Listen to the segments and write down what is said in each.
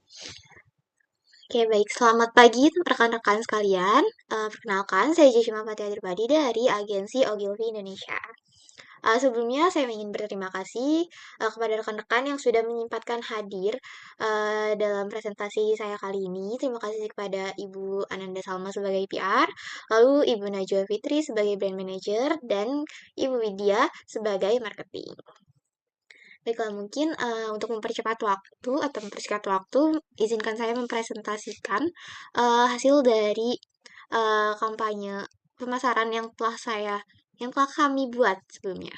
Oke, baik. Selamat pagi rekan-rekan sekalian. Perkenalkan, saya Jeshima Fatia Tripadi dari Agensi Ogilvy Indonesia. Sebelumnya, saya ingin berterima kasih kepada rekan-rekan yang sudah menyempatkan hadir dalam presentasi saya kali ini. Terima kasih kepada Ibu Ananda Salma sebagai PR, lalu Ibu Najwa Fitri sebagai Brand Manager, dan Ibu Widya sebagai Marketing. Baiklah, mungkin untuk mempercepat waktu atau mempersingkat waktu, izinkan saya mempresentasikan hasil dari kampanye pemasaran yang telah kami buat sebelumnya.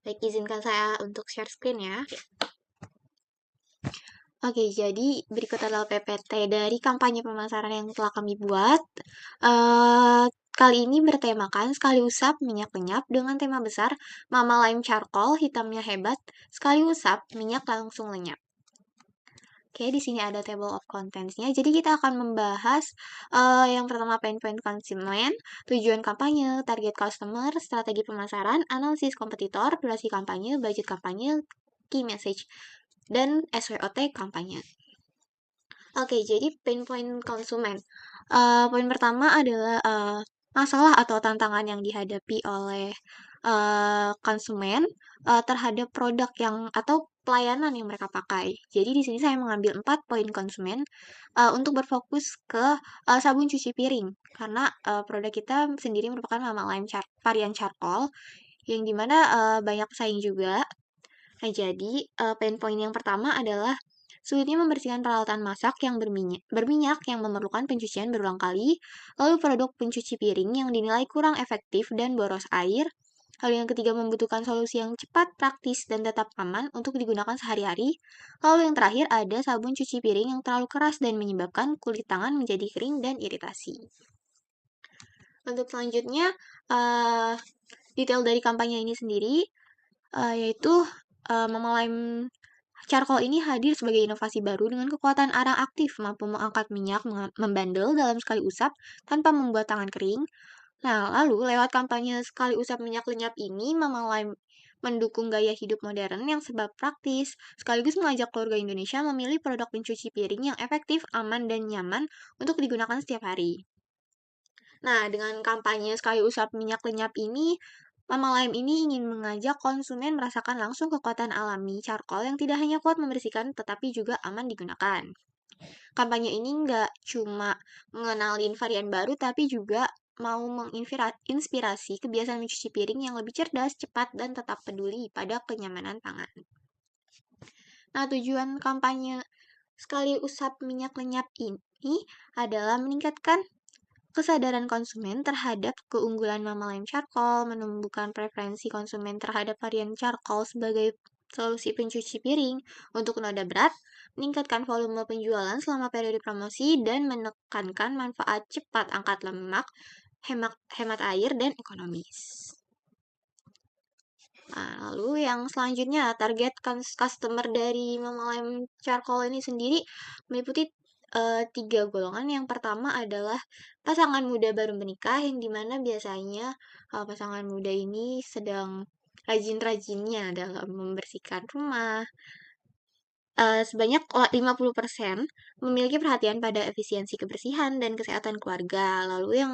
Baik, izinkan saya untuk share screen ya. Oke, jadi berikut adalah PPT dari kampanye pemasaran yang telah kami buat. Kali ini bertemakan sekali usap minyak lenyap dengan tema besar Mama Lime Charcoal hitamnya hebat, sekali usap minyak langsung lenyap. Oke, di sini ada table of contents-nya. Jadi kita akan membahas yang pertama pain point konsumen, tujuan kampanye, target customer, strategi pemasaran, analisis kompetitor, durasi kampanye, budget kampanye, key message, dan SWOT kampanye. Oke, jadi pain point konsumen. Poin pertama adalah masalah atau tantangan yang dihadapi oleh konsumen terhadap produk yang atau pelayanan yang mereka pakai. Jadi di sini saya mengambil 4 poin konsumen untuk berfokus ke sabun cuci piring karena produk kita sendiri merupakan Mama Lime varian charcoal yang dimana banyak pesaing juga. Nah, jadi pain point yang pertama adalah sulitnya membersihkan peralatan masak yang berminyak yang memerlukan pencucian berulang kali, lalu produk pencuci piring yang dinilai kurang efektif dan boros air. Lalu yang ketiga membutuhkan solusi yang cepat, praktis, dan tetap aman untuk digunakan sehari-hari. Lalu yang terakhir ada sabun cuci piring yang terlalu keras dan menyebabkan kulit tangan menjadi kering dan iritasi. Untuk selanjutnya, detail dari kampanye ini sendiri, yaitu Mama Lime Charcoal ini hadir sebagai inovasi baru dengan kekuatan arang aktif, mampu mengangkat minyak membandel dalam sekali usap tanpa membuat tangan kering. Nah, lalu lewat kampanye sekali usap minyak lenyap ini, Mama Lime mendukung gaya hidup modern yang sebab praktis, sekaligus mengajak keluarga Indonesia memilih produk pencuci piring yang efektif, aman, dan nyaman untuk digunakan setiap hari. Nah, dengan kampanye sekali usap minyak lenyap ini, Mama Lime ini ingin mengajak konsumen merasakan langsung kekuatan alami charcoal yang tidak hanya kuat membersihkan, tetapi juga aman digunakan. Kampanye ini nggak cuma mengenalin varian baru, tapi juga mau menginspirasi kebiasaan mencuci piring yang lebih cerdas, cepat, dan tetap peduli pada kenyamanan tangan. Nah, tujuan kampanye sekali usap minyak lenyap ini adalah meningkatkan kesadaran konsumen terhadap keunggulan Mama Lime Charcoal, menumbuhkan preferensi konsumen terhadap varian charcoal sebagai solusi pencuci piring untuk noda berat, meningkatkan volume penjualan selama periode promosi, dan menekankan manfaat cepat angkat lemak, hemat air, dan ekonomis. Nah, lalu yang selanjutnya, target customer dari Mama Lime Charcoal ini sendiri meliputi 3 golongan. Yang pertama adalah pasangan muda baru menikah, yang dimana biasanya pasangan muda ini sedang rajin-rajinnya dalam membersihkan rumah. Sebanyak 50% memiliki perhatian pada efisiensi kebersihan dan kesehatan keluarga. Lalu yang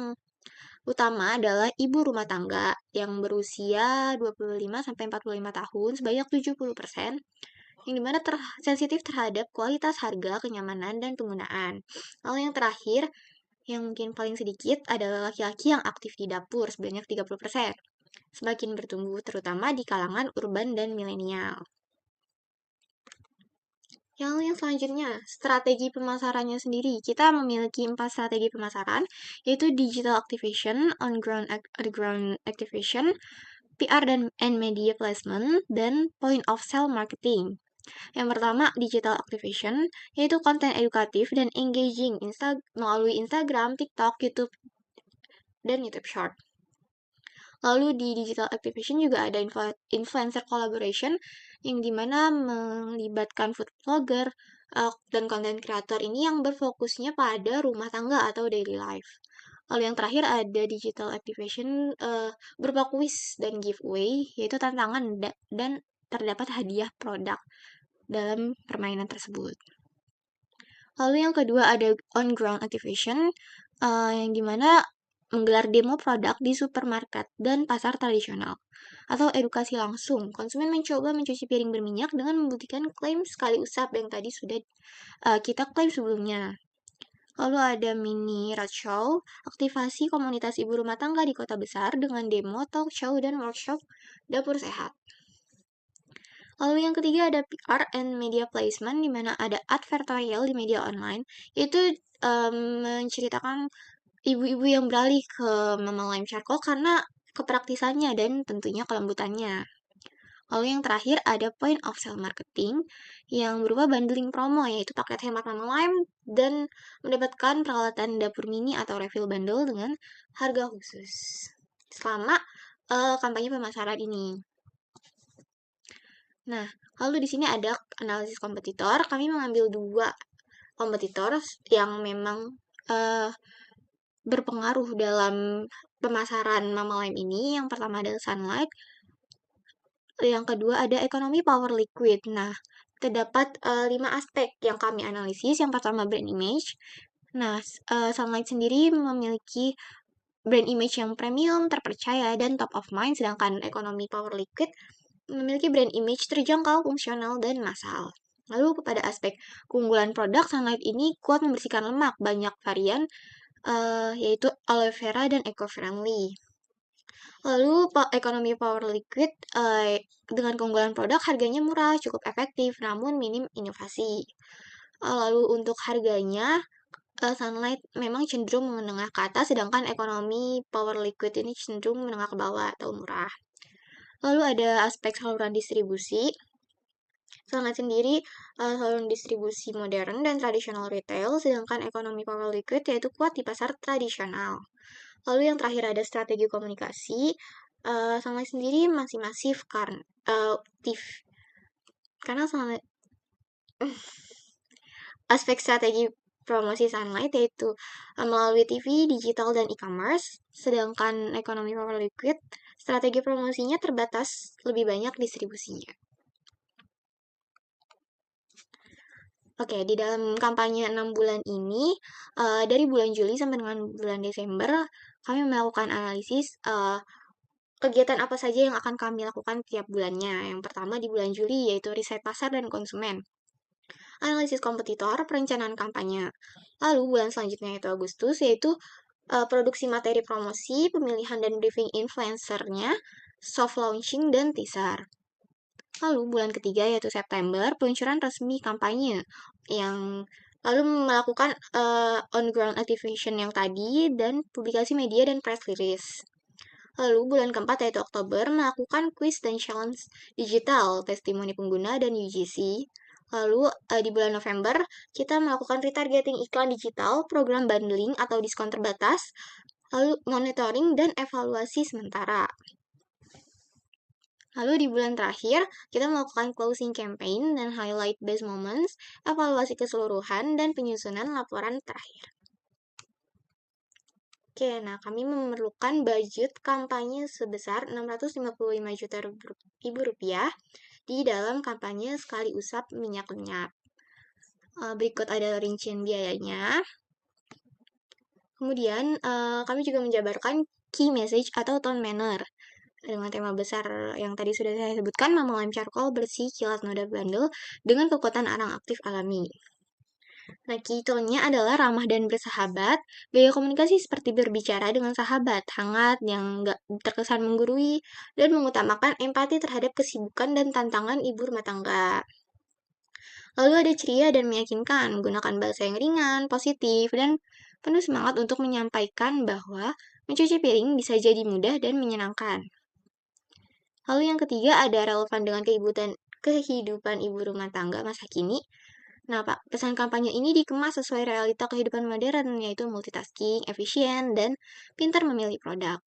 utama adalah ibu rumah tangga yang berusia 25-45 tahun sebanyak 70%, yang dimana sensitif terhadap kualitas harga, kenyamanan, dan penggunaan. Lalu yang terakhir, yang mungkin paling sedikit adalah laki-laki yang aktif di dapur sebanyak 30%, semakin bertumbuh terutama di kalangan urban dan milenial. Yang selanjutnya, strategi pemasarannya sendiri. Kita memiliki 4 strategi pemasaran, yaitu digital activation, on-ground activation, PR and media placement, dan point of sale marketing. Yang pertama, digital activation, yaitu konten edukatif dan engaging melalui Instagram, TikTok, YouTube, dan YouTube Short. Lalu di digital activation juga ada influencer collaboration, yang dimana melibatkan food blogger dan content creator ini yang berfokusnya pada rumah tangga atau daily life. Lalu yang terakhir ada digital activation berupa quiz dan giveaway, yaitu tantangan dan terdapat hadiah produk dalam permainan tersebut. Lalu yang kedua ada on-ground activation, yang dimana menggelar demo produk di supermarket dan pasar tradisional. Atau edukasi langsung, konsumen mencoba mencuci piring berminyak dengan membuktikan klaim sekali usap yang tadi sudah kita klaim sebelumnya. Lalu ada mini roadshow, aktivasi komunitas ibu rumah tangga di kota besar dengan demo, talk show, dan workshop dapur sehat. Lalu yang ketiga ada PR and media placement, di mana ada advertorial di media online, itu menceritakan ibu-ibu yang beralih ke Mama Lime Charcoal karena kepraktisannya dan tentunya kelembutannya. Lalu yang terakhir ada point of sale marketing yang berupa bundling promo, yaitu paket hemat Mama Lime dan mendapatkan peralatan dapur mini atau refill bundle dengan harga khusus selama kampanye pemasaran ini. Nah, lalu di sini ada analisis kompetitor. Kami mengambil 2 kompetitor yang memang berpengaruh dalam pemasaran Mama Lime ini. Yang pertama adalah Sunlight, yang kedua ada ekonomi power liquid. Nah, terdapat 5 aspek yang kami analisis. Yang pertama brand image. Nah, Sunlight sendiri memiliki brand image yang premium, terpercaya, dan top of mind, sedangkan ekonomi power liquid memiliki brand image terjangkau, fungsional, dan massal. Lalu pada aspek keunggulan produk, Sunlight ini kuat membersihkan lemak, banyak varian, yaitu aloe vera dan eco-friendly. Lalu ekonomi power liquid dengan keunggulan produk harganya murah, cukup efektif, namun minim inovasi. Lalu untuk harganya, Sunlight memang cenderung menengah ke atas, sedangkan ekonomi power liquid ini cenderung menengah ke bawah atau murah. Lalu ada aspek saluran distribusi. Sunlight sendiri saluran distribusi modern dan tradisional retail, sedangkan ekonomi power liquid yaitu kuat di pasar tradisional. Lalu yang terakhir ada strategi komunikasi. Sunlight sendiri masih masif karena Sunlight aspek strategi promosi Sunlight yaitu melalui TV, digital, dan e-commerce, sedangkan ekonomi power liquid strategi promosinya terbatas, lebih banyak distribusinya. Oke, di dalam kampanye 6 bulan ini, dari bulan Juli sampai dengan bulan Desember, kami melakukan analisis kegiatan apa saja yang akan kami lakukan tiap bulannya. Yang pertama di bulan Juli yaitu riset pasar dan konsumen. Analisis kompetitor, perencanaan kampanye. Lalu bulan selanjutnya yaitu Agustus, yaitu produksi materi promosi, pemilihan dan briefing influencernya, soft launching, dan teaser. Lalu bulan ketiga yaitu September, peluncuran resmi kampanye yang lalu melakukan on-ground activation yang tadi dan publikasi media dan press release. Lalu bulan keempat yaitu Oktober melakukan quiz dan challenge digital, testimoni pengguna dan UGC. Lalu di bulan November kita melakukan retargeting iklan digital, program bundling atau diskon terbatas, lalu monitoring dan evaluasi sementara. Lalu di bulan terakhir, kita melakukan closing campaign dan highlight best moments, evaluasi keseluruhan, dan penyusunan laporan terakhir. Oke, nah kami memerlukan budget kampanye sebesar 655 juta rupiah di dalam kampanye sekali usap minyak lenyap. Berikut ada rincian biayanya. Kemudian, kami juga menjabarkan key message atau tone manner dengan tema besar yang tadi sudah saya sebutkan, Mama Lime Charcoal bersih kilat noda bandel dengan kekuatan arang aktif alami. Nah, key tone-nya adalah ramah dan bersahabat, gaya komunikasi seperti berbicara dengan sahabat, hangat, yang nggak terkesan menggurui, dan mengutamakan empati terhadap kesibukan dan tantangan ibu rumah tangga. Lalu ada ceria dan meyakinkan, menggunakan bahasa yang ringan, positif, dan penuh semangat untuk menyampaikan bahwa mencuci piring bisa jadi mudah dan menyenangkan. Lalu yang ketiga ada relevan dengan kehidupan ibu rumah tangga masa kini. Nah, Pak, pesan kampanye ini dikemas sesuai realita kehidupan modern, yaitu multitasking, efisien, dan pintar memilih produk.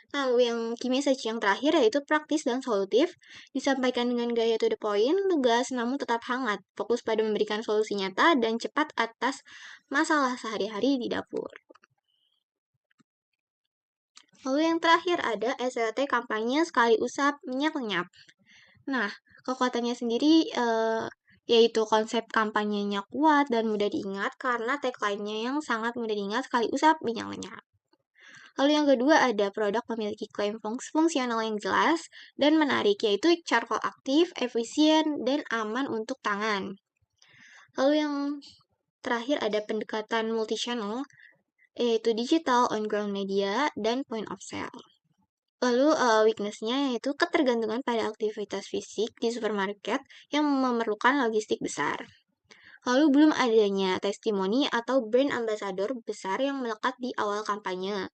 Lalu yang key message yang terakhir yaitu praktis dan solutif, disampaikan dengan gaya to the point, tegas namun tetap hangat, fokus pada memberikan solusi nyata dan cepat atas masalah sehari-hari di dapur. Lalu yang terakhir ada SLT kampanye sekali usap minyak lenyap. Nah, kekuatannya sendiri yaitu konsep kampanyenya kuat dan mudah diingat karena tagline-nya yang sangat mudah diingat sekali usap minyak lenyap. Lalu yang kedua ada produk memiliki klaim fungsional yang jelas dan menarik, yaitu charcoal aktif, efisien, dan aman untuk tangan. Lalu yang terakhir ada pendekatan multi-channel, yaitu digital, on-ground media, dan point of sale. Lalu weakness-nya yaitu ketergantungan pada aktivitas fisik di supermarket yang memerlukan logistik besar. Lalu belum adanya testimoni atau brand ambassador besar yang melekat di awal kampanye.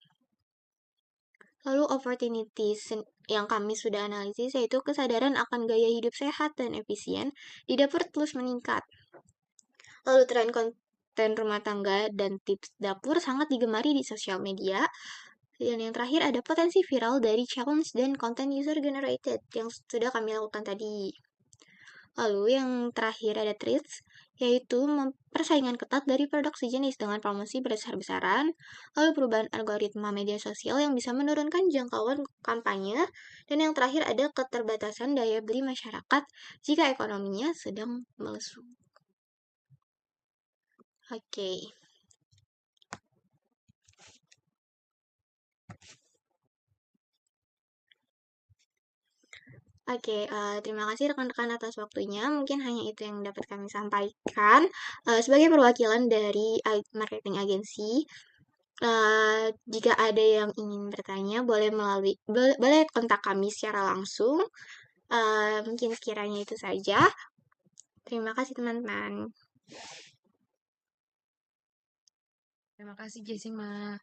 Lalu opportunities yang kami sudah analisis yaitu kesadaran akan gaya hidup sehat dan efisien di dapur terus meningkat. Lalu tren konten rumah tangga dan tips dapur sangat digemari di sosial media. Dan yang terakhir ada potensi viral dari challenge dan konten user generated yang sudah kami lakukan tadi. Lalu yang terakhir ada treats, yaitu persaingan ketat dari produk sejenis dengan promosi besar-besaran, lalu perubahan algoritma media sosial yang bisa menurunkan jangkauan kampanye, dan yang terakhir ada keterbatasan daya beli masyarakat jika ekonominya sedang melesu. Oke. Oke, terima kasih rekan-rekan atas waktunya. Mungkin hanya itu yang dapat kami sampaikan. Sebagai perwakilan dari marketing agensi, jika ada yang ingin bertanya, boleh kontak kami secara langsung. Mungkin sekiranya itu saja. Terima kasih teman-teman. Terima kasih Jessica.